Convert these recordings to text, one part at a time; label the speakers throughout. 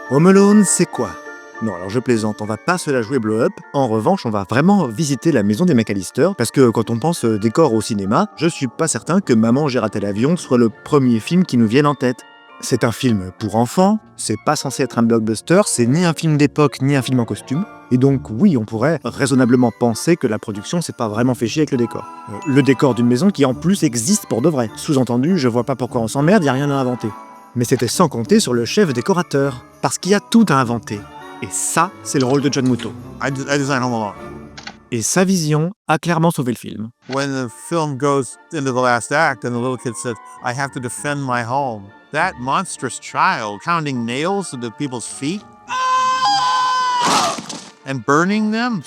Speaker 1: Home Alone, c'est quoi? Non, alors je plaisante, on va pas se la jouer blow-up. En revanche, on va vraiment visiter la maison des McAllister, parce que quand on pense décor au cinéma, je suis pas certain que Maman, j'ai raté l'avion soit le premier film qui nous vienne en tête. C'est un film pour enfants, c'est pas censé être un blockbuster, c'est ni un film d'époque ni un film en costume. Et donc oui, on pourrait raisonnablement penser que la production s'est pas vraiment fait chier avec le décor. Le décor d'une maison qui en plus existe pour de vrai. Sous-entendu, je vois pas pourquoi on s'emmerde, y a rien à inventer. Mais c'était sans compter sur le chef décorateur, parce qu'il y a tout à inventer. Et ça, c'est le rôle de John Muto.
Speaker 2: I designed Home Alone.
Speaker 1: Et sa vision a clairement sauvé le film.
Speaker 2: When the film goes into the last act and the little kid says, I have to defend my home, that monstrous child pounding nails into people's feet and burning them,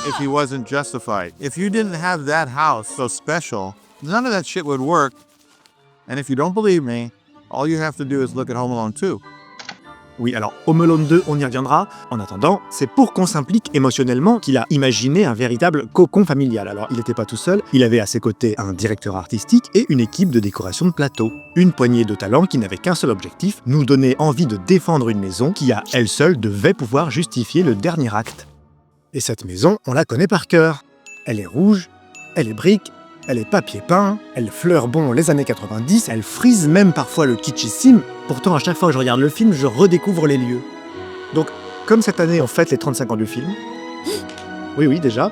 Speaker 2: if he wasn't justified. If you didn't have that house so special, none of that shit would work. And if you don't believe me, all you have to do is look at Home Alone 2.
Speaker 1: Oui, alors Home Alone 2, on y reviendra. En attendant, c'est pour qu'on s'implique émotionnellement qu'il a imaginé un véritable cocon familial. Alors, il n'était pas tout seul, il avait à ses côtés un directeur artistique et une équipe de décoration de plateau. Une poignée de talents qui n'avaient qu'un seul objectif, nous donner envie de défendre une maison qui, à elle seule, devait pouvoir justifier le dernier acte. Et cette maison, on la connaît par cœur. Elle est rouge, elle est brique, elle est papier peint, elle fleure bon les années 90, elle frise même parfois le kitschissime. Pourtant, à chaque fois que je regarde le film, je redécouvre les lieux. Donc, comme cette année on fête les 35 ans du film, oui déjà,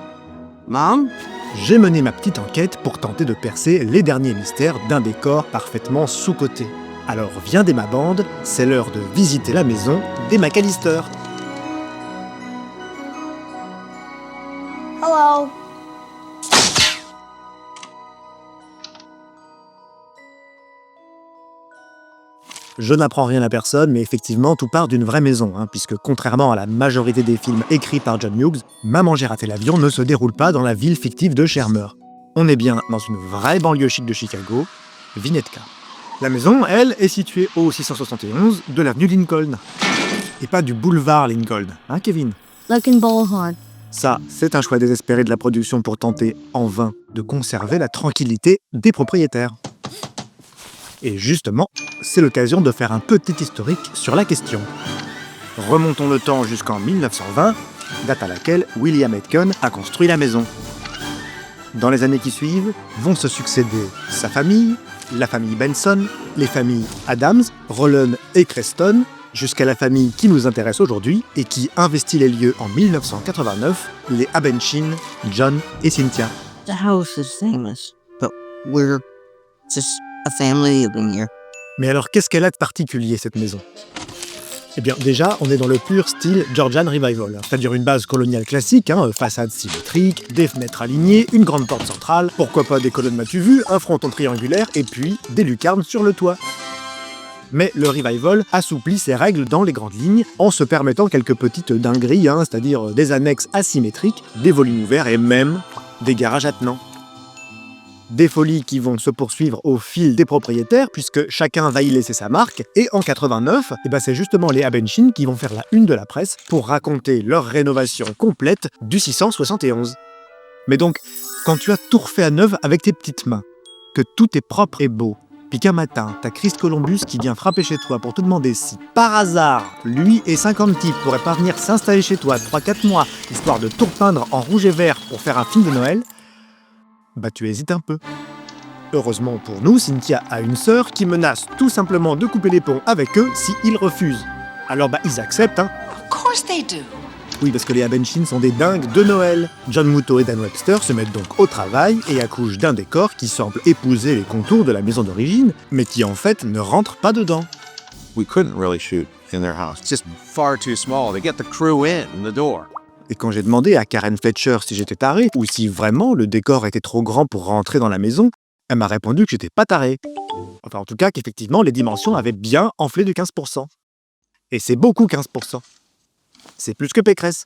Speaker 3: Mom?
Speaker 1: j'ai mené ma petite enquête pour tenter de percer les derniers mystères d'un décor parfaitement sous-coté. Alors viens dès ma bande, c'est l'heure de visiter la maison des McAllister.
Speaker 4: Hello.
Speaker 1: Je n'apprends rien à personne, mais effectivement, tout part d'une vraie maison, puisque contrairement à la majorité des films écrits par John Hughes, Maman, j'ai raté l'avion ne se déroule pas dans la ville fictive de Shermer. On est bien dans une vraie banlieue chic de Chicago, Winnetka. La maison, elle, est située au 671 de l'avenue Lincoln. Et pas du boulevard Lincoln, Kevin?
Speaker 4: Lincoln Boulevard.
Speaker 1: Ça, c'est un choix désespéré de la production pour tenter, en vain, de conserver la tranquillité des propriétaires. Et justement, c'est l'occasion de faire un petit historique sur la question. Remontons le temps jusqu'en 1920, date à laquelle William Aitken a construit la maison. Dans les années qui suivent, vont se succéder sa famille, la famille Benson, les familles Adams, Rowland et Creston, jusqu'à la famille qui nous intéresse aujourd'hui et qui investit les lieux en 1989, les Abenchin, John et Cynthia.
Speaker 3: The house is famous, but we're just a family living here.
Speaker 1: Mais alors, qu'est-ce qu'elle a de particulier, cette maison? Eh bien, déjà, on est dans le pur style Georgian Revival, c'est-à-dire une base coloniale classique, façade symétrique, des fenêtres alignées, une grande porte centrale, pourquoi pas des colonnes m'as-tu vu, un fronton triangulaire, et puis des lucarnes sur le toit. Mais le Revival assouplit ses règles dans les grandes lignes, en se permettant quelques petites dingueries, c'est-à-dire des annexes asymétriques, des volumes ouverts et même des garages attenants. Des folies qui vont se poursuivre au fil des propriétaires, puisque chacun va y laisser sa marque, et en 89, c'est justement les Abenchin qui vont faire la une de la presse pour raconter leur rénovation complète du 671. Mais donc, quand tu as tout refait à neuf avec tes petites mains, que tout est propre et beau, puis qu'un matin, t'as Chris Columbus qui vient frapper chez toi pour te demander si, par hasard, lui et 50 types pourraient pas venir s'installer chez toi 3-4 mois, histoire de tout repeindre en rouge et vert pour faire un film de Noël, tu hésites un peu. Heureusement pour nous, Cynthia a une sœur qui menace tout simplement de couper les ponts avec eux s'ils refusent. Alors ils acceptent,
Speaker 5: Of course they do.
Speaker 1: Oui, parce que les Abenchin sont des dingues de Noël. John Muto et Dan Webster se mettent donc au travail et accouchent d'un décor qui semble épouser les contours de la maison d'origine, mais qui en fait ne rentre pas dedans.
Speaker 2: We couldn't really shoot in their house. It's just far too small to get the crew in the door.
Speaker 1: Et quand j'ai demandé à Karen Fletcher si j'étais taré, ou si vraiment le décor était trop grand pour rentrer dans la maison, elle m'a répondu que j'étais pas taré. Enfin, en tout cas, qu'effectivement, les dimensions avaient bien enflé de 15%. Et c'est beaucoup 15%. C'est plus que Pécresse.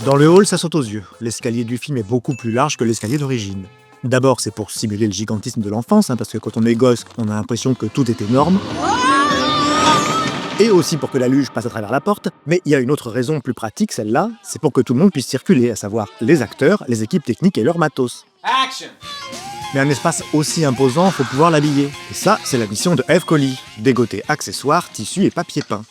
Speaker 1: Dans le hall, ça saute aux yeux. L'escalier du film est beaucoup plus large que l'escalier d'origine. D'abord, c'est pour simuler le gigantisme de l'enfance, parce que quand on est gosse, on a l'impression que tout est énorme. et aussi pour que la luge passe à travers la porte, mais il y a une autre raison plus pratique, celle-là, c'est pour que tout le monde puisse circuler, à savoir les acteurs, les équipes techniques et leur matos.
Speaker 4: Action!
Speaker 1: Mais un espace aussi imposant, faut pouvoir l'habiller. Et ça, c'est la mission de Eve Collie, dégoter accessoires, tissus et papier peint.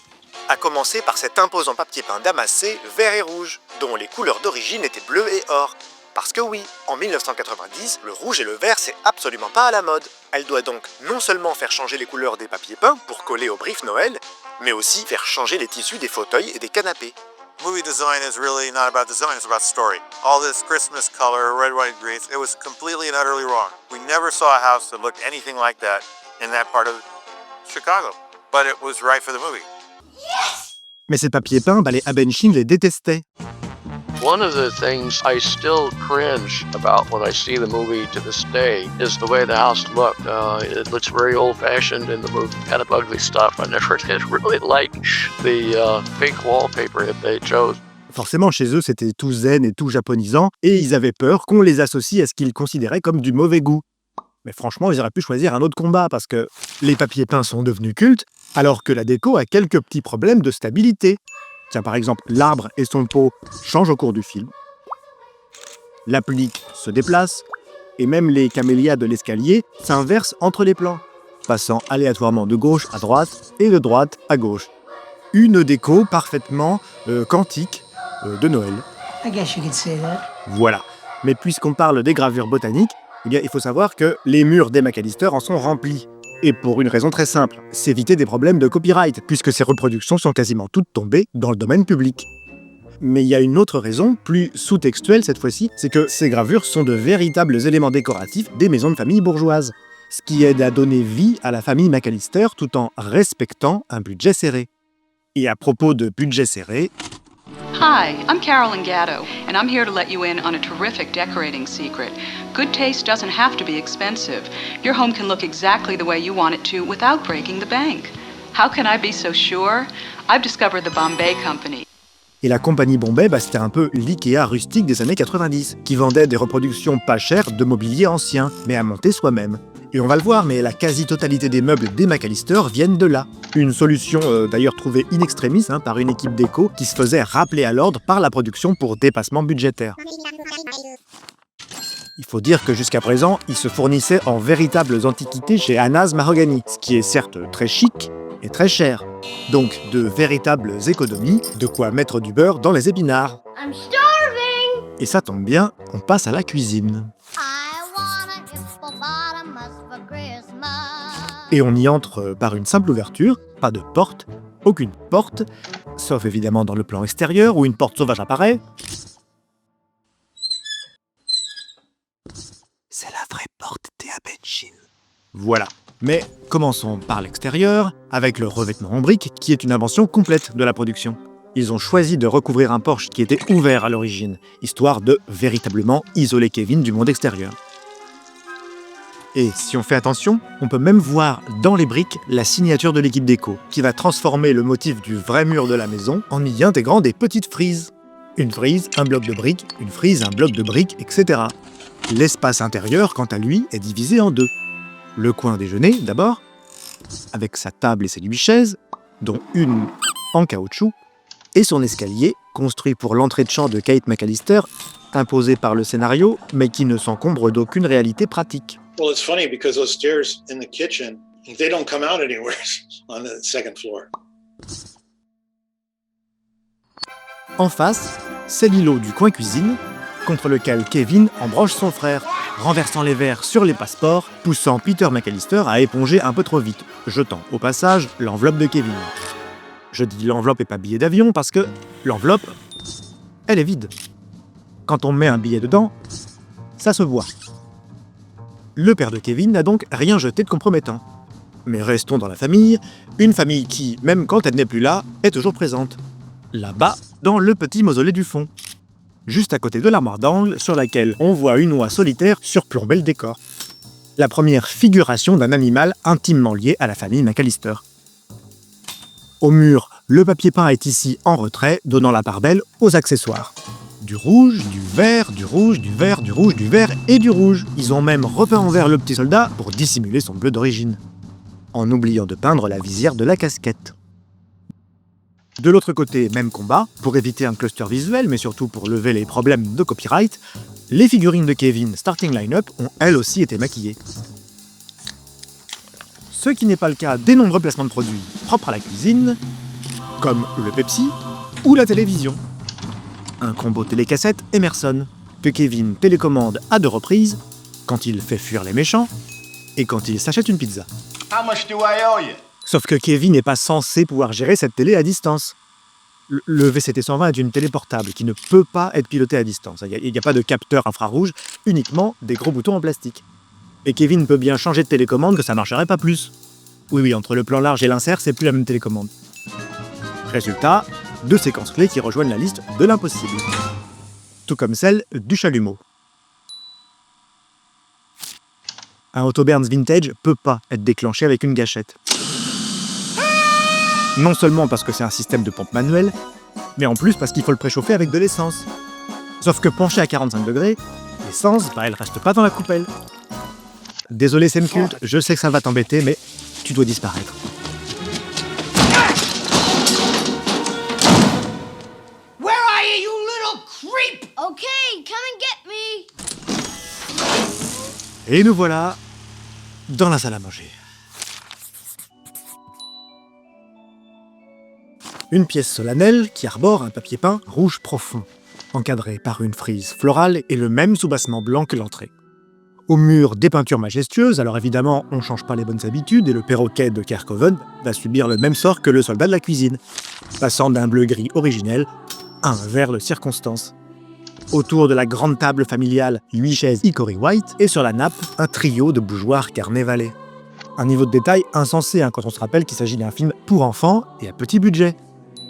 Speaker 1: À commencer par cet imposant papier peint damassé, vert et rouge, dont les couleurs d'origine étaient bleu et or. Parce que oui, en 1990, le rouge et le vert, c'est absolument pas à la mode. Elle doit donc non seulement faire changer les couleurs des papiers peints pour coller au brief Noël, mais aussi faire changer les tissus des fauteuils et des canapés.
Speaker 2: Movie design is really not about design, it's about story. All this Christmas color, red, white, and green, it was completely and utterly wrong. We never saw a house that looked anything like that in that part of Chicago. But it was right for the movie.
Speaker 1: Mais ces papiers peints, les Abenchin les détestaient.
Speaker 5: One of the things I still cringe about when I see the movie to this day is the way the house looked. It looks very old-fashioned in the movie, kind of ugly stuff. I never did really like the fake wallpaper that they chose.
Speaker 1: Forcément, chez eux, c'était tout zen et tout japonisant, et ils avaient peur qu'on les associe à ce qu'ils considéraient comme du mauvais goût. Mais franchement, ils auraient pu choisir un autre combat, parce que les papiers peints sont devenus cultes, alors que la déco a quelques petits problèmes de stabilité. Tiens, par exemple, l'arbre et son pot changent au cours du film. L'applique se déplace, et même les camélias de l'escalier s'inversent entre les plans, passant aléatoirement de gauche à droite et de droite à gauche. Une déco parfaitement quantique de Noël.
Speaker 4: I guess you could say that.
Speaker 1: Voilà. Mais puisqu'on parle des gravures botaniques, eh bien, il faut savoir que les murs des McAllister en sont remplis. Et pour une raison très simple, s'éviter des problèmes de copyright, puisque ces reproductions sont quasiment toutes tombées dans le domaine public. Mais il y a une autre raison, plus sous-textuelle cette fois-ci, c'est que ces gravures sont de véritables éléments décoratifs des maisons de famille bourgeoises, ce qui aide à donner vie à la famille McAllister tout en respectant un budget serré. Et à propos de budget serré,
Speaker 6: Hi, I'm Carolyn Gatto, and I'm here to let you in on a terrific decorating secret. Good taste doesn't have to be expensive. Your home can look exactly the way you want it to without breaking the bank. How can I be so sure? I've discovered the Bombay Company.
Speaker 1: et la compagnie Bombay, c'était un peu l'IKEA rustique des années 90, qui vendait des reproductions pas chères de mobilier ancien, mais à monter soi-même. Et on va le voir, mais la quasi-totalité des meubles des McAllister viennent de là. Une solution d'ailleurs trouvée in extremis par une équipe déco qui se faisait rappeler à l'ordre par la production pour dépassement budgétaire. Il faut dire que jusqu'à présent, ils se fournissaient en véritables antiquités chez Anna's Mahogany, ce qui est certes très chic et très cher. Donc de véritables économies, de quoi mettre du beurre dans les épinards.
Speaker 7: I'm starving!
Speaker 1: Et ça tombe bien, on passe à la cuisine.
Speaker 7: I want a hippopotamus for Christmas.
Speaker 1: Et on y entre par une simple ouverture, pas de porte, aucune porte, sauf évidemment dans le plan extérieur où une porte sauvage apparaît. C'est la vraie porte des Abenchin. Voilà. Mais commençons par l'extérieur, avec le revêtement en briques, qui est une invention complète de la production. Ils ont choisi de recouvrir un porche qui était ouvert à l'origine, histoire de véritablement isoler Kevin du monde extérieur. Et si on fait attention, on peut même voir dans les briques la signature de l'équipe déco, qui va transformer le motif du vrai mur de la maison en y intégrant des petites frises. Une frise, un bloc de briques, une frise, un bloc de briques, etc. L'espace intérieur, quant à lui, est divisé en deux. Le coin déjeuner, d'abord, avec sa table et ses 8 chaises, dont une en caoutchouc, et son escalier, construit pour l'entrée de champ de Kate McAllister, imposé par le scénario, mais qui ne s'encombre d'aucune réalité pratique.
Speaker 8: Well, it's funny because those stairs in the kitchen, they don't come out anywhere on the second floor.
Speaker 1: En face, c'est l'îlot du coin cuisine, contre lequel Kevin embroche son frère, renversant les verres sur les passeports, poussant Peter McAllister à éponger un peu trop vite, jetant au passage l'enveloppe de Kevin. Je dis l'enveloppe et pas billet d'avion parce que l'enveloppe, elle est vide. Quand on met un billet dedans, ça se voit. Le père de Kevin n'a donc rien jeté de compromettant. Mais restons dans la famille, une famille qui, même quand elle n'est plus là, est toujours présente. Là-bas, dans le petit mausolée du fond. Juste à côté de l'armoire d'angle sur laquelle on voit une oie solitaire surplomber le décor. La première figuration d'un animal intimement lié à la famille McAllister. Au mur, le papier peint est ici en retrait, donnant la part belle aux accessoires. Du rouge, du vert, du rouge, du vert, du rouge, du vert et du rouge. Ils ont même repeint en vert le petit soldat pour dissimuler son bleu d'origine. En oubliant de peindre la visière de la casquette. De l'autre côté, même combat, pour éviter un cluster visuel, mais surtout pour lever les problèmes de copyright, les figurines de Kevin Starting Line-Up ont elles aussi été maquillées. Ce qui n'est pas le cas des nombreux placements de produits propres à la cuisine, comme le Pepsi ou la télévision. Un combo télécassette Emerson, que Kevin télécommande à 2 reprises, quand il fait fuir les méchants, et quand il s'achète une pizza.
Speaker 9: How much do I owe you?
Speaker 1: Sauf que Kevin n'est pas censé pouvoir gérer cette télé à distance. Le VCT-120 est une télé portable qui ne peut pas être pilotée à distance. Il n'y a pas de capteur infrarouge, uniquement des gros boutons en plastique. Et Kevin peut bien changer de télécommande que ça marcherait pas plus. Oui, entre le plan large et l'insert, c'est plus la même télécommande. Résultat, 2 séquences clés qui rejoignent la liste de l'impossible. Tout comme celle du chalumeau. Un Autoberns vintage peut pas être déclenché avec une gâchette. Non seulement parce que c'est un système de pompe manuelle, mais en plus parce qu'il faut le préchauffer avec de l'essence. Sauf que penché à 45 degrés, l'essence, elle reste pas dans la coupelle. Désolé Semcult, je sais que ça va t'embêter, mais tu dois disparaître.
Speaker 4: Where are you, you little creep?
Speaker 7: Okay, come and get me.
Speaker 1: Et nous voilà dans la salle à manger. Une pièce solennelle qui arbore un papier peint rouge profond, encadré par une frise florale et le même soubassement blanc que l'entrée. Au mur, des peintures majestueuses, alors évidemment, on change pas les bonnes habitudes et le perroquet de Kerkhoven va subir le même sort que le soldat de la cuisine, passant d'un bleu-gris originel à un vert de circonstance. Autour de la grande table familiale, 8 chaises Hickory White et sur la nappe, un trio de bougeoirs carnets-valets. Un niveau de détail insensé quand on se rappelle qu'il s'agit d'un film pour enfants et à petit budget.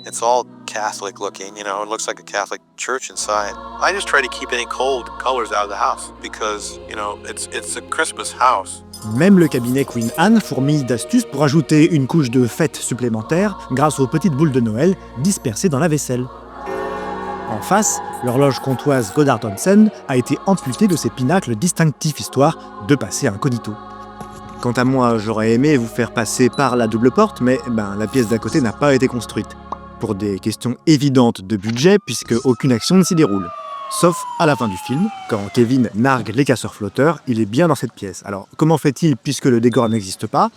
Speaker 2: It's all Catholic looking, you know, it looks like a Catholic church inside. I just try to keep any cold colors out of the house because, you know, it's a Christmas house.
Speaker 1: Même le cabinet Queen Anne fourmille d'astuces pour ajouter une couche de fête supplémentaire grâce aux petites boules de Noël dispersées dans la vaisselle. En face, l'horloge comptoise Goddard Hansen a été amputée de ses pinacles distinctifs histoire de passer incognito. Quant à moi, j'aurais aimé vous faire passer par la double porte, mais la pièce d'à côté n'a pas été construite. Pour des questions évidentes de budget, puisque aucune action ne s'y déroule. Sauf à la fin du film, quand Kevin nargue les casseurs flotteurs, il est bien dans cette pièce. Alors, comment fait-il puisque le décor n'existe pas ?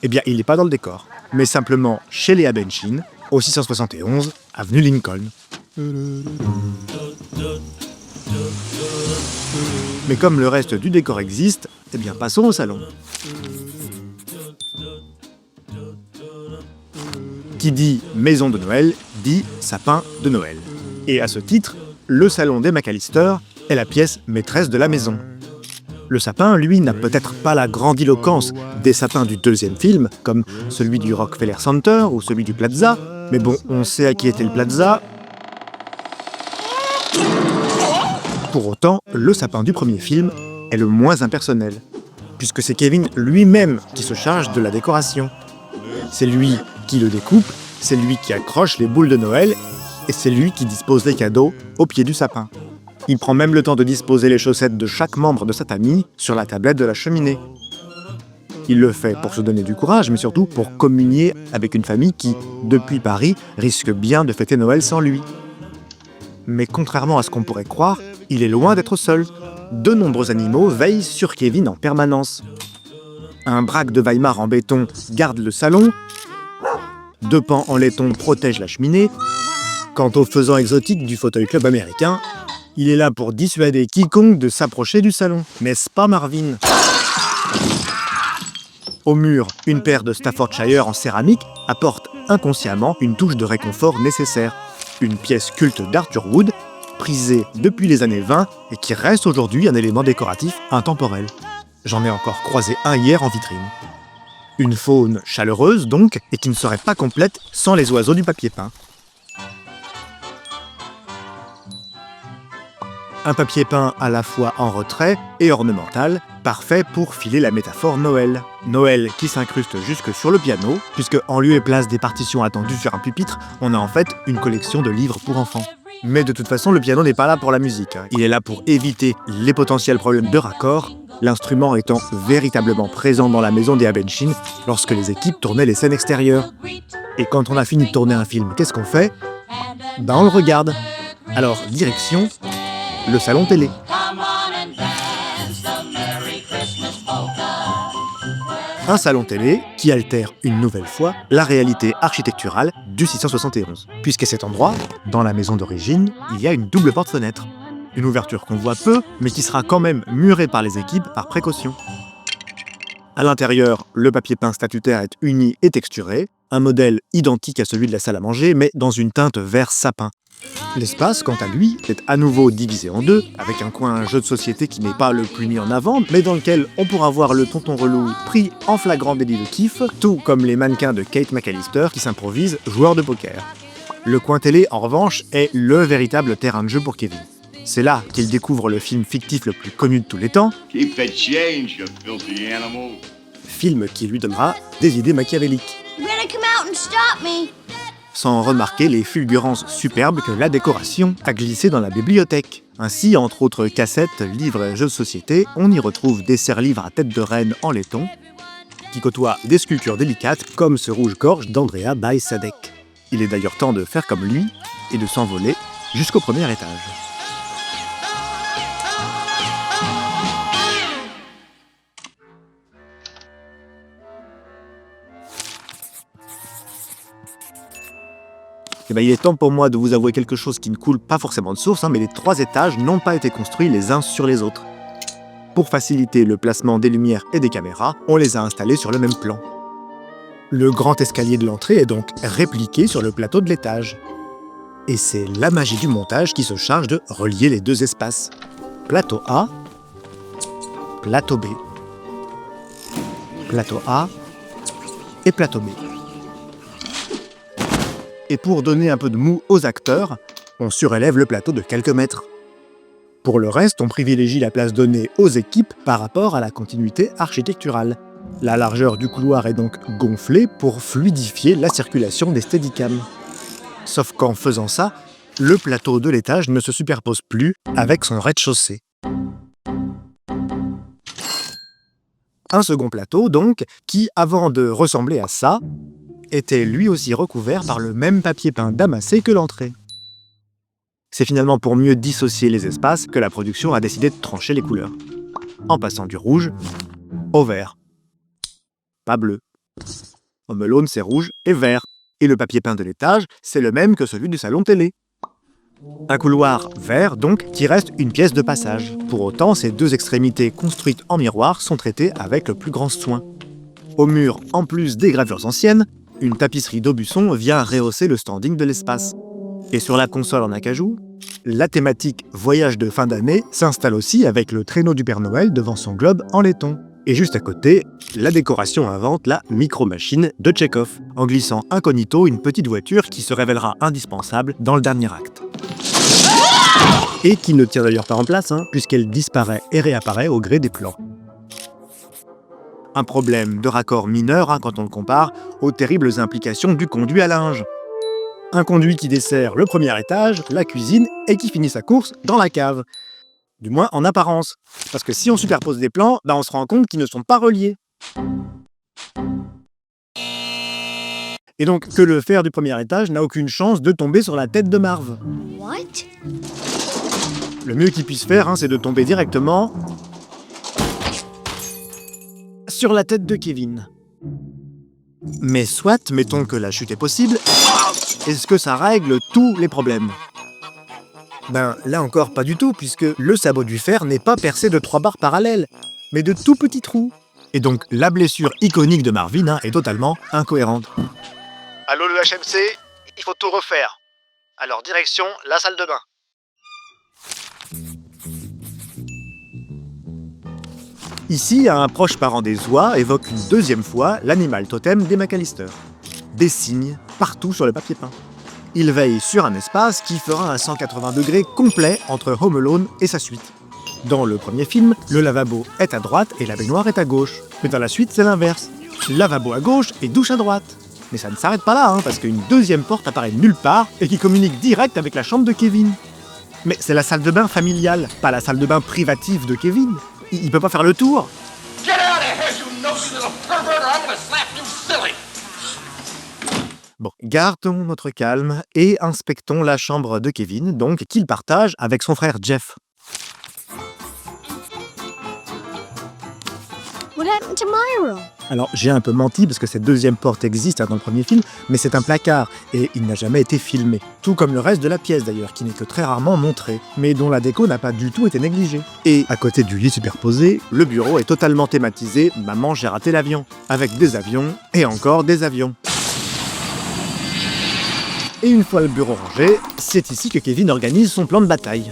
Speaker 1: Eh bien, il n'est pas dans le décor, mais simplement chez Léa Benchin, au 671, avenue Lincoln. Mais comme le reste du décor existe, eh bien, passons au salon. Qui dit maison de Noël, dit sapin de Noël. Et à ce titre, le salon des McAllister est la pièce maîtresse de la maison. Le sapin, lui, n'a peut-être pas la grandiloquence des sapins du 2e film, comme celui du Rockefeller Center ou celui du Plaza, mais bon, on sait à qui était le Plaza. Pour autant, le sapin du premier film est le moins impersonnel, puisque c'est Kevin lui-même qui se charge de la décoration. C'est lui qui le découpe, c'est lui qui accroche les boules de Noël, et c'est lui qui dispose les cadeaux au pied du sapin. Il prend même le temps de disposer les chaussettes de chaque membre de sa famille sur la tablette de la cheminée. Il le fait pour se donner du courage, mais surtout pour communier avec une famille qui, depuis Paris, risque bien de fêter Noël sans lui. Mais contrairement à ce qu'on pourrait croire, il est loin d'être seul. De nombreux animaux veillent sur Kevin en permanence. Un braque de Weimar en béton garde le salon, 2 pans en laiton protègent la cheminée. Quant au faisant exotique du fauteuil club américain, il est là pour dissuader quiconque de s'approcher du salon. N'est-ce pas, Marvin ? Au mur, une paire de Staffordshire en céramique apporte inconsciemment une touche de réconfort nécessaire. Une pièce culte d'Arthur Wood, prisée depuis les années 20 et qui reste aujourd'hui un élément décoratif intemporel. J'en ai encore croisé un hier en vitrine. Une faune chaleureuse donc, et qui ne serait pas complète sans les oiseaux du papier peint. Un papier peint à la fois en retrait et ornemental, parfait pour filer la métaphore Noël. Noël qui s'incruste jusque sur le piano, puisque en lieu et place des partitions attendues sur un pupitre, on a en fait une collection de livres pour enfants. Mais de toute façon, le piano n'est pas là pour la musique. Il est là pour éviter les potentiels problèmes de raccord, l'instrument étant véritablement présent dans la maison des Abenchin lorsque les équipes tournaient les scènes extérieures. Et quand on a fini de tourner un film, qu'est-ce qu'on fait? Ben on le regarde. Alors, direction, le salon télé. Un salon télé qui altère une nouvelle fois la réalité architecturale du 671. Puisqu'à cet endroit, dans la maison d'origine, il y a une double porte-fenêtre. Une ouverture qu'on voit peu, mais qui sera quand même murée par les équipes par précaution. À l'intérieur, le papier peint statutaire est uni et texturé, un modèle identique à celui de la salle à manger, mais dans une teinte vert sapin. L'espace, quant à lui, est à nouveau divisé en deux, avec un coin jeu de société qui n'est pas le plus mis en avant, mais dans lequel on pourra voir le tonton relou pris en flagrant délit de kiff, tout comme les mannequins de Kate McAllister qui s'improvisent joueurs de poker. Le coin télé, en revanche, est le véritable terrain de jeu pour Kevin. C'est là qu'il découvre le film fictif le plus connu de tous les temps,
Speaker 9: Keep the change, you filthy animal.
Speaker 1: film qui lui donnera des idées machiavéliques.
Speaker 7: You better come out and stop me.
Speaker 1: Sans remarquer les fulgurances superbes que la décoration a glissées dans la bibliothèque. Ainsi, entre autres cassettes, livres et jeux de société, on y retrouve des serre-livres à tête de reine en laiton, qui côtoient des sculptures délicates comme ce rouge-gorge d'Andrea by Sadek. Il est d'ailleurs temps de faire comme lui et de s'envoler jusqu'au premier étage. Et il est temps pour moi de vous avouer quelque chose qui ne coule pas forcément de source, mais les 3 étages n'ont pas été construits les uns sur les autres. Pour faciliter le placement des lumières et des caméras, on les a installés sur le même plan. Le grand escalier de l'entrée est donc répliqué sur le plateau de l'étage. Et c'est la magie du montage qui se charge de relier les 2 espaces. Plateau A, plateau B. Plateau A et plateau B. Et pour donner un peu de mou aux acteurs, on surélève le plateau de quelques mètres. Pour le reste, on privilégie la place donnée aux équipes par rapport à la continuité architecturale. La largeur du couloir est donc gonflée pour fluidifier la circulation des steadicams. Sauf qu'en faisant ça, le plateau de l'étage ne se superpose plus avec son rez-de-chaussée. Un second plateau, donc, qui, avant de ressembler à ça, était lui aussi recouvert par le même papier peint damassé que l'entrée. C'est finalement pour mieux dissocier les espaces que la production a décidé de trancher les couleurs, en passant du rouge au vert. Pas bleu. Home Alone, c'est rouge et vert. Et le papier peint de l'étage, c'est le même que celui du salon télé. Un couloir vert, donc, qui reste une pièce de passage. Pour autant, ces 2 extrémités construites en miroir sont traitées avec le plus grand soin. Au mur, en plus des gravures anciennes, une tapisserie d'Aubusson vient rehausser le standing de l'espace. Et sur la console en acajou, la thématique voyage de fin d'année s'installe aussi avec le traîneau du Père Noël devant son globe en laiton. Et juste à côté, la décoration invente la micro-machine de Tchekhov, en glissant incognito une petite voiture qui se révélera indispensable dans le dernier acte. Et qui ne tient d'ailleurs pas en place, puisqu'elle disparaît et réapparaît au gré des plans. Un problème de raccord mineur quand on le compare aux terribles implications du conduit à linge. Un conduit qui dessert le premier étage, la cuisine, et qui finit sa course dans la cave. Du moins en apparence. Parce que si on superpose des plans, on se rend compte qu'ils ne sont pas reliés. Et donc que le fer du premier étage n'a aucune chance de tomber sur la tête de Marv.
Speaker 7: What?
Speaker 1: Le mieux qu'il puisse faire, c'est de tomber directement sur la tête de Kevin. Mais soit, mettons que la chute est possible, est-ce que ça règle tous les problèmes? Là encore pas du tout, puisque le sabot du fer n'est pas percé de 3 barres parallèles, mais de tout petits trous. Et donc la blessure iconique de Marvin est totalement incohérente. Allô le HMC, il faut tout refaire. Alors direction la salle de bain. Ici, un proche parent des oies évoque une 2e fois l'animal totem des McAllister. Des cygnes partout sur le papier peint. Il veille sur un espace qui fera un 180 degrés complet entre Home Alone et sa suite. Dans le premier film, le lavabo est à droite et la baignoire est à gauche. Mais dans la suite, c'est l'inverse. Lavabo à gauche et douche à droite. Mais ça ne s'arrête pas là, parce qu'une 2e porte apparaît nulle part et qui communique direct avec la chambre de Kevin. Mais c'est la salle de bain familiale, pas la salle de bain privative de Kevin. Il peut pas faire le tour. Bon, gardons notre calme et inspectons la chambre de Kevin, donc, qu'il partage avec son frère Jeff.
Speaker 7: What happened to my room?
Speaker 1: Alors, j'ai un peu menti parce que cette deuxième porte existe dans le premier film, mais c'est un placard et il n'a jamais été filmé. Tout comme le reste de la pièce d'ailleurs, qui n'est que très rarement montré, mais dont la déco n'a pas du tout été négligée. Et à côté du lit superposé, le bureau est totalement thématisé « Maman, j'ai raté l'avion », avec des avions et encore des avions. Et une fois le bureau rangé, c'est ici que Kevin organise son plan de bataille.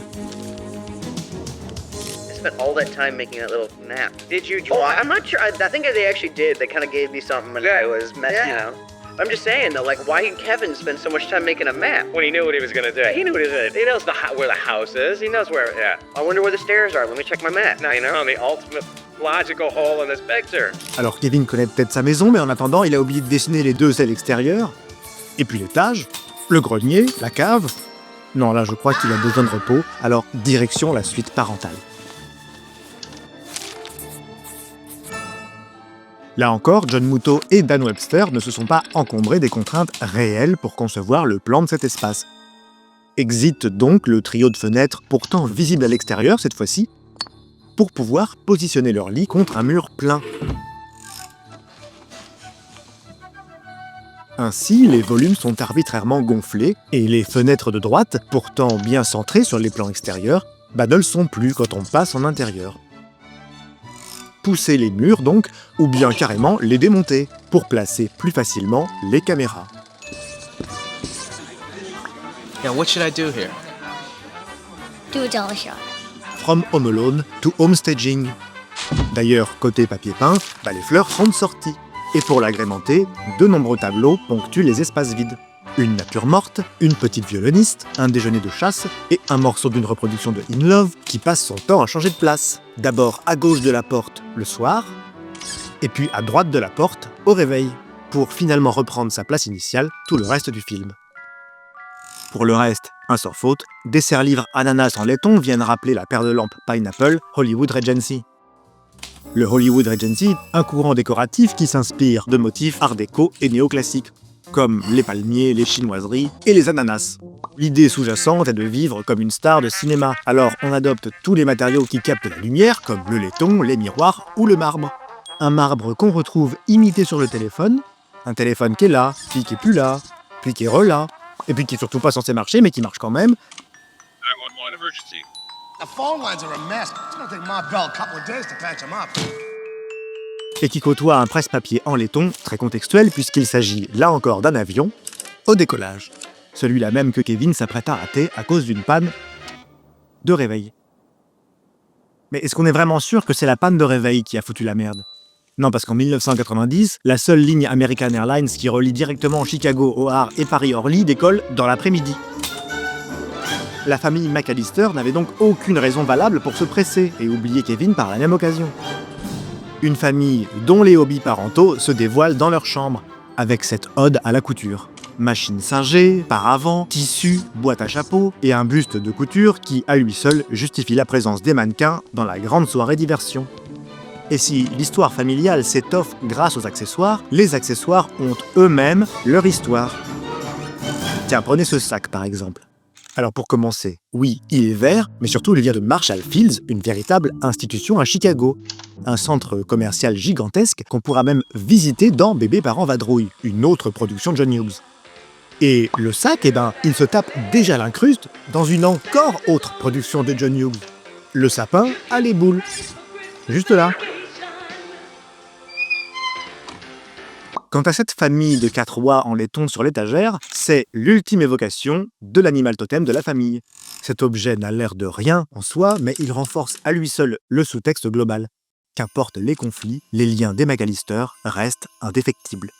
Speaker 10: Spent all that time making that little map. Did you draw? I'm not sure. I think they actually did. They kind of gave me something and I was messing, you know. I'm just saying though, like, why did Kevin spend so much time making a map?
Speaker 11: When he knew what he was gonna do. He knew what he was gonna do. He knows where the house is. He knows where, yeah.
Speaker 10: I wonder where the stairs are. Let me check my map.
Speaker 11: Now, you know, the ultimate logical hole in this picture.
Speaker 1: Alors Kevin connaît peut-être sa maison, mais en attendant, il a oublié de dessiner les deux ailes extérieures, et puis l'étage, le grenier, la cave. Non, là je crois qu'il a besoin de repos, alors direction la suite parentale. Là encore, John Muto et Dan Webster ne se sont pas encombrés des contraintes réelles pour concevoir le plan de cet espace. Exit donc le trio de fenêtres, pourtant visibles à l'extérieur cette fois-ci, pour pouvoir positionner leur lit contre un mur plein. Ainsi, les volumes sont arbitrairement gonflés, et les fenêtres de droite, pourtant bien centrées sur les plans extérieurs, ne le sont plus quand on passe en intérieur. Pousser les murs donc, ou bien carrément les démonter, pour placer plus facilement les caméras.
Speaker 12: Now what should I do here?
Speaker 7: Do a dollar shot.
Speaker 1: From Home Alone to Home Staging. D'ailleurs, côté papier peint, les fleurs sont de sortie. Et pour l'agrémenter, de nombreux tableaux ponctuent les espaces vides. Une nature morte, une petite violoniste, un déjeuner de chasse et un morceau d'une reproduction de In Love qui passe son temps à changer de place. D'abord à gauche de la porte, le soir, et puis à droite de la porte, au réveil, pour finalement reprendre sa place initiale tout le reste du film. Pour le reste, un sans faute, des serre-livres ananas en laiton viennent rappeler la paire de lampes Pineapple Hollywood Regency. Le Hollywood Regency, un courant décoratif qui s'inspire de motifs art déco et néoclassiques, comme les palmiers, les chinoiseries et les ananas. L'idée sous-jacente est de vivre comme une star de cinéma, alors on adopte tous les matériaux qui captent la lumière, comme le laiton, les miroirs ou le marbre. Un marbre qu'on retrouve imité sur le téléphone, un téléphone qui est là, puis qui est plus là, puis qui est re-là, et puis qui est surtout pas censé marcher, mais qui marche quand même.
Speaker 4: The phone lines are a mess. It's gonna take Ma Bell a couple of days to patch them up.
Speaker 1: Et qui côtoie un presse-papier en laiton, très contextuel puisqu'il s'agit, là encore, d'un avion, au décollage. Celui-là même que Kevin s'apprête à rater à cause d'une panne de réveil. Mais est-ce qu'on est vraiment sûr que c'est la panne de réveil qui a foutu la merde ? Non, parce qu'en 1990, la seule ligne American Airlines qui relie directement Chicago, O'Hare et Paris-Orly décolle dans l'après-midi. La famille McAllister n'avait donc aucune raison valable pour se presser et oublier Kevin par la même occasion. Une famille dont les hobbies parentaux se dévoilent dans leur chambre, avec cette ode à la couture. Machine singée, paravent, tissu, boîte à chapeau et un buste de couture qui, à lui seul, justifie la présence des mannequins dans la grande soirée diversion. Et si l'histoire familiale s'étoffe grâce aux accessoires, les accessoires ont eux-mêmes leur histoire. Tiens, prenez ce sac par exemple. Alors pour commencer, oui, il est vert, mais surtout il vient de Marshall Fields, une véritable institution à Chicago. Un centre commercial gigantesque qu'on pourra même visiter dans Bébé Parents Vadrouille, une autre production de John Hughes. Et le sac, il se tape déjà l'incruste dans une encore autre production de John Hughes. Le sapin à les boules. Juste là. Quant à cette famille de 4 oies en laiton sur l'étagère, c'est l'ultime évocation de l'animal totem de la famille. Cet objet n'a l'air de rien en soi, mais il renforce à lui seul le sous-texte global. Qu'importe les conflits, les liens des McAllister restent indéfectibles.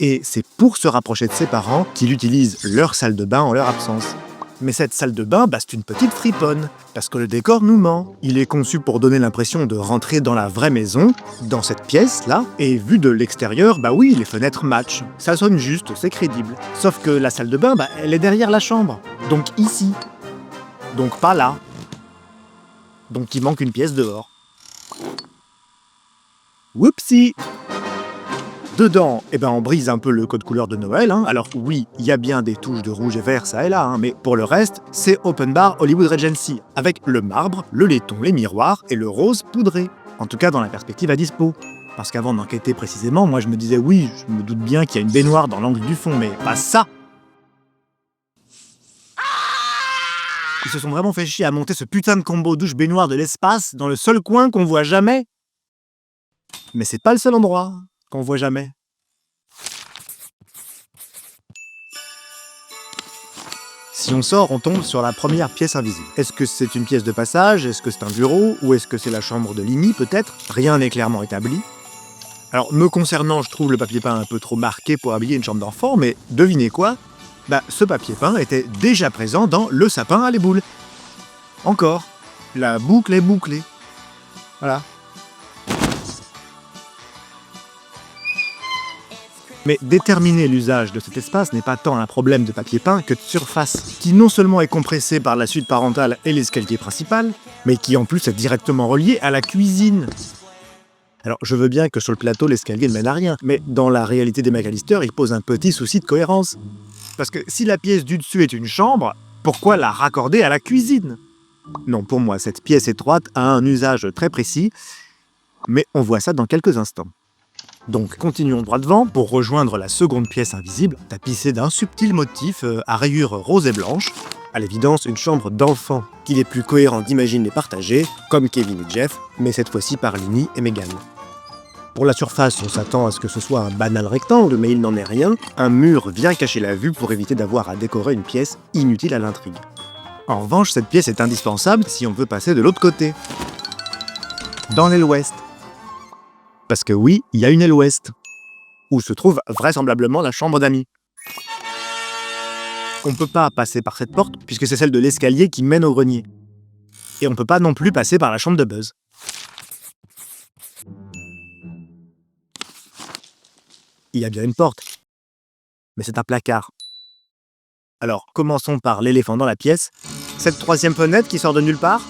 Speaker 1: Et c'est pour se rapprocher de ses parents qu'il utilise leur salle de bain en leur absence. Mais cette salle de bain, c'est une petite friponne, parce que le décor nous ment. Il est conçu pour donner l'impression de rentrer dans la vraie maison, dans cette pièce-là, et vu de l'extérieur, oui, les fenêtres matchent. Ça sonne juste, c'est crédible. Sauf que la salle de bain, elle est derrière la chambre. Donc ici. Donc pas là. Donc il manque une pièce dehors. Whoopsie! Dedans, on brise un peu le code couleur de Noël. Alors oui, il y a bien des touches de rouge et vert ça et là, mais pour le reste, c'est Open Bar Hollywood Regency, avec le marbre, le laiton, les miroirs et le rose poudré. En tout cas dans la perspective à dispo. Parce qu'avant d'enquêter précisément, moi je me disais oui, je me doute bien qu'il y a une baignoire dans l'angle du fond, mais pas ça. Ils se sont vraiment fait chier à monter ce putain de combo douche-baignoire de l'espace dans le seul coin qu'on voit jamais. Mais c'est pas le seul endroit qu'on voit jamais. Si on sort, on tombe sur la première pièce invisible. Est-ce que c'est une pièce de passage? Est-ce que c'est un bureau? Ou est-ce que c'est la chambre de Lini, peut-être? Rien n'est clairement établi. Alors, me concernant, je trouve le papier peint un peu trop marqué pour habiller une chambre d'enfant, mais devinez quoi? Ce papier peint était déjà présent dans Le sapin à les boules. Encore. La boucle est bouclée. Voilà. Mais déterminer l'usage de cet espace n'est pas tant un problème de papier peint que de surface, qui non seulement est compressé par la suite parentale et l'escalier principal, mais qui en plus est directement relié à la cuisine. Alors, je veux bien que sur le plateau, l'escalier ne mène à rien, mais dans la réalité des McAllister, il pose un petit souci de cohérence. Parce que si la pièce du dessus est une chambre, pourquoi la raccorder à la cuisine? Non, pour moi, cette pièce étroite a un usage très précis, mais on voit ça dans quelques instants. Donc, continuons droit devant pour rejoindre la seconde pièce invisible, tapissée d'un subtil motif à rayures roses et blanches. À l'évidence, une chambre d'enfant qu'il est plus cohérent d'imaginer les partager, comme Kevin et Jeff, mais cette fois-ci par Lini et Megan. Pour la surface, on s'attend à ce que ce soit un banal rectangle, mais il n'en est rien. Un mur vient cacher la vue pour éviter d'avoir à décorer une pièce inutile à l'intrigue. En revanche, cette pièce est indispensable si on veut passer de l'autre côté. Dans l'aile ouest. Parce que oui, il y a une aile ouest, où se trouve vraisemblablement la chambre d'amis. On ne peut pas passer par cette porte, puisque c'est celle de l'escalier qui mène au grenier. Et on ne peut pas non plus passer par la chambre de Buzz. Il y a bien une porte, mais c'est un placard. Alors, commençons par l'éléphant dans la pièce. Cette troisième fenêtre qui sort de nulle part.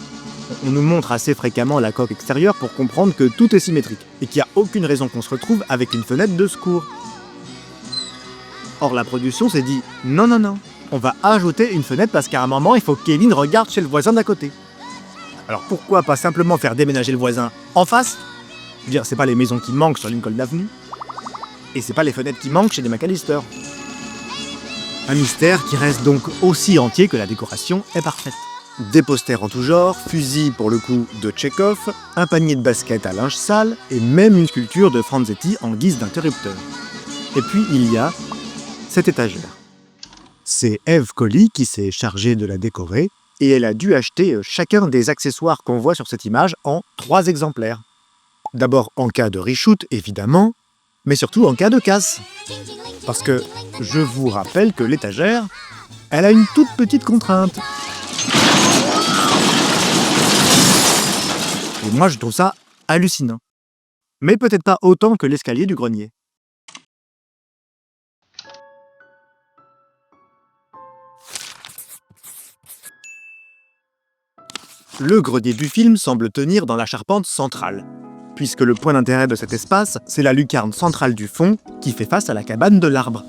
Speaker 1: On nous montre assez fréquemment la coque extérieure pour comprendre que tout est symétrique, et qu'il n'y a aucune raison qu'on se retrouve avec une fenêtre de secours. Or, la production s'est dit « Non, non, non, on va ajouter une fenêtre parce qu'à un moment, il faut que Kevin regarde chez le voisin d'à côté. » Alors pourquoi pas simplement faire déménager le voisin en face? Je veux dire, c'est pas les maisons qui manquent sur Lincoln Avenue. Et c'est pas les fenêtres qui manquent chez les McAllister. Un mystère qui reste donc aussi entier que la décoration est parfaite. Des posters en tout genre, fusils pour le coup de Tchekhov, un panier de basket à linge sale et même une sculpture de Franzetti en guise d'interrupteur. Et puis il y a cette étagère. C'est Eve Coley qui s'est chargée de la décorer et elle a dû acheter chacun des accessoires qu'on voit sur cette image en 3 exemplaires. D'abord en cas de reshoot évidemment, mais surtout en cas de casse. Parce que je vous rappelle que l'étagère, elle a une toute petite contrainte. Et moi je trouve ça hallucinant. Mais peut-être pas autant que l'escalier du grenier. Le grenier du film semble tenir dans la charpente centrale, puisque le point d'intérêt de cet espace, c'est la lucarne centrale du fond qui fait face à la cabane de l'arbre.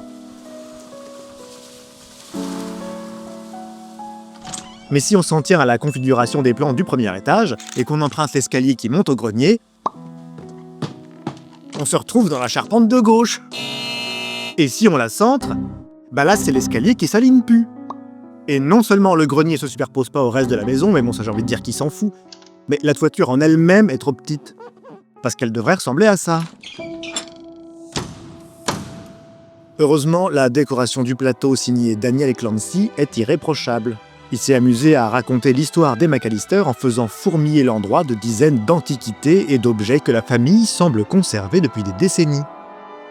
Speaker 1: Mais si on s'en tient à la configuration des plans du premier étage, et qu'on emprunte l'escalier qui monte au grenier, on se retrouve dans la charpente de gauche. Et si on la centre, là c'est l'escalier qui s'aligne plus. Et non seulement le grenier se superpose pas au reste de la maison, mais bon ça j'ai envie de dire qu'il s'en fout, mais la toiture en elle-même est trop petite. Parce qu'elle devrait ressembler à ça. Heureusement, la décoration du plateau signée Daniel Clancy est irréprochable. Il s'est amusé à raconter l'histoire des McAllister en faisant fourmiller l'endroit de dizaines d'antiquités et d'objets que la famille semble conserver depuis des décennies.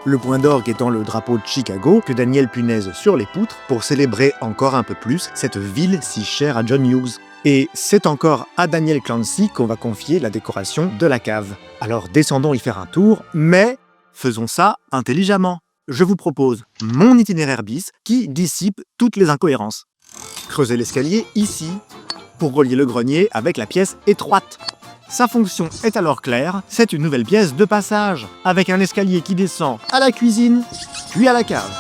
Speaker 1: Le point d'orgue étant le drapeau de Chicago que Daniel punaise sur les poutres pour célébrer encore un peu plus cette ville si chère à John Hughes. Et c'est encore à Daniel Clancy qu'on va confier la décoration de la cave. Alors descendons y faire un tour, mais faisons ça intelligemment. Je vous propose mon itinéraire bis qui dissipe toutes les incohérences. Creusez l'escalier ici, pour relier le grenier avec la pièce étroite. Sa fonction est alors claire, c'est une nouvelle pièce de passage, avec un escalier qui descend à la cuisine, puis à la cave.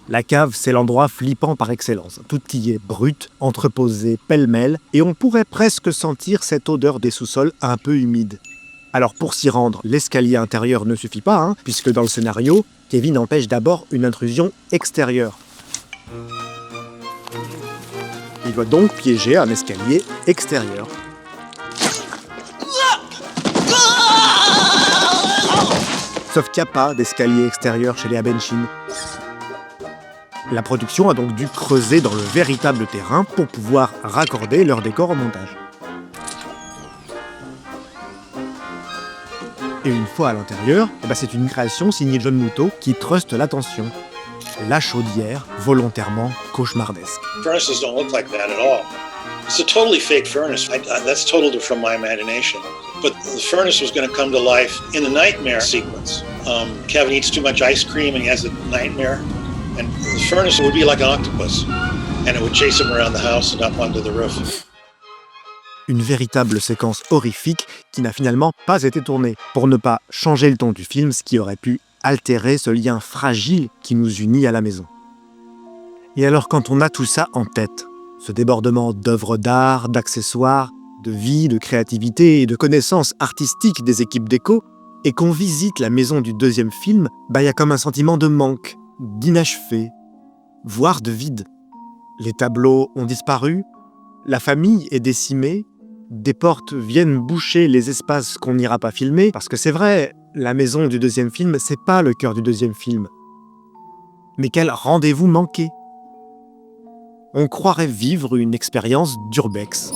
Speaker 1: La cave, c'est l'endroit flippant par excellence. Tout y est brut, entreposé pêle-mêle, et on pourrait presque sentir cette odeur des sous-sols un peu humides. Alors pour s'y rendre, l'escalier intérieur ne suffit pas, puisque dans le scénario, Kevin empêche d'abord une intrusion extérieure. Il doit donc piéger un escalier extérieur. Sauf qu'il n'y a pas d'escalier extérieur chez les Abenchin. La production a donc dû creuser dans le véritable terrain pour pouvoir raccorder leur décor au montage. Et une fois à l'intérieur, c'est une création signée John Muto qui truste l'attention. La chaudière volontairement cauchemardesque.
Speaker 8: Furnaces don't look like that at all. It's a totally fake furnace. That's totally from my imagination. But the furnace was going to come to life in the nightmare sequence. Kevin eats too much ice cream and he has a nightmare. And the furnace would be like an octopus. And it would chase him around the house and up onto the roof.
Speaker 1: Une véritable séquence horrifique qui n'a finalement pas été tournée, pour ne pas changer le ton du film, ce qui aurait pu altérer ce lien fragile qui nous unit à la maison. Et alors quand on a tout ça en tête, ce débordement d'œuvres d'art, d'accessoires, de vie, de créativité et de connaissances artistiques des équipes déco, et qu'on visite la maison du deuxième film, y a comme un sentiment de manque, d'inachevé, voire de vide. Les tableaux ont disparu, la famille est décimée, des portes viennent boucher les espaces qu'on n'ira pas filmer, parce que c'est vrai, la maison du deuxième film, c'est pas le cœur du deuxième film. Mais quel rendez-vous manqué! On croirait vivre une expérience d'urbex.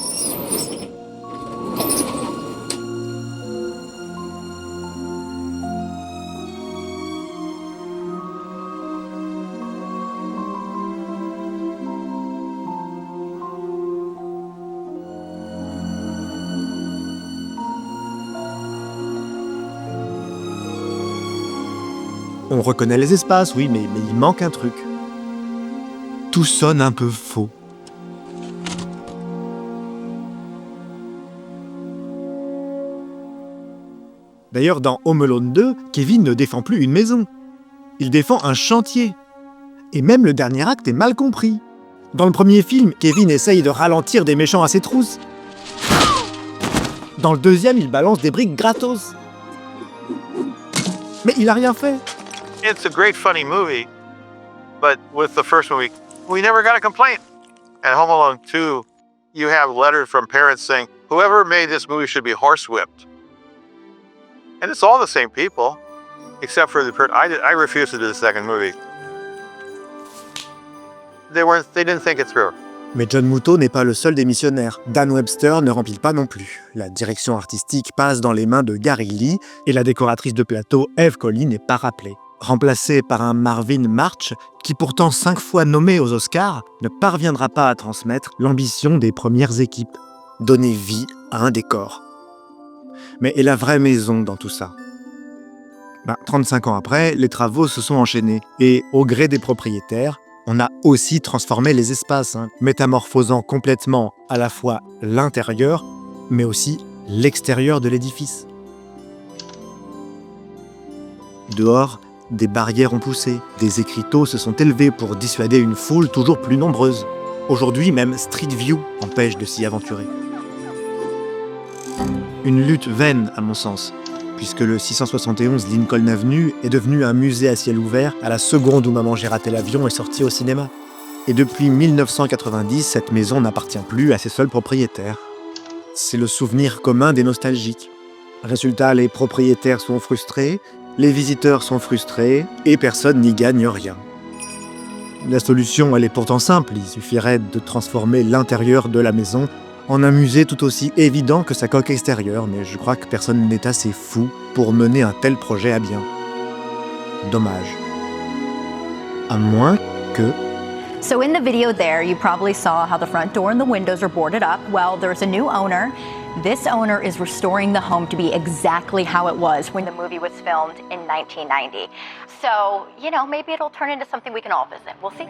Speaker 1: On reconnaît les espaces, oui, mais il manque un truc. Tout sonne un peu faux. D'ailleurs, dans Home Alone 2, Kevin ne défend plus une maison. Il défend un chantier. Et même le dernier acte est mal compris. Dans le premier film, Kevin essaye de ralentir des méchants à ses trousses. Dans le deuxième, il balance des briques gratos. Mais il a rien fait.
Speaker 2: It's a great, funny movie, but with the first movie, we never got a complaint. And Home Alone 2, you have letters from parents saying, whoever made this movie should be horsewhipped. And it's all the same people, except for the I refused to do the second movie. They didn't think it through.
Speaker 1: Mais John Muto n'est pas le seul démissionnaire. Dan Webster ne remplit pas non plus. La direction artistique passe dans les mains de Gary Lee et la décoratrice de plateau Eve Colley n'est pas rappelée. Remplacée par un Marvin March, qui pourtant 5 fois nommé aux Oscars, ne parviendra pas à transmettre l'ambition des premières équipes. Donner vie à un décor. Mais et la vraie maison dans tout ça? 35 ans après, les travaux se sont enchaînés. Et au gré des propriétaires, on a aussi transformé les espaces, métamorphosant complètement à la fois l'intérieur, mais aussi l'extérieur de l'édifice. Dehors, des barrières ont poussé, des écriteaux se sont élevés pour dissuader une foule toujours plus nombreuse. Aujourd'hui, même Street View empêche de s'y aventurer. Une lutte vaine, à mon sens, puisque le 671 Lincoln Avenue est devenu un musée à ciel ouvert à la seconde où Maman j'ai raté l'avion est sortie au cinéma. Et depuis 1990, cette maison n'appartient plus à ses seuls propriétaires. C'est le souvenir commun des nostalgiques. Résultat, les propriétaires sont frustrés, les visiteurs sont frustrés, et personne n'y gagne rien. La solution, elle est pourtant simple, il suffirait de transformer l'intérieur de la maison en un musée tout aussi évident que sa coque extérieure, mais je crois que personne n'est assez fou pour mener un tel projet à bien. Dommage. À moins que...
Speaker 13: So in the video there, you probably saw how the front door and the windows are boarded up. Well, there's a new owner. This owner is restoring the home to be exactly how it was when the movie was filmed in 1990. So, maybe it'll turn into something we can all visit. We'll see.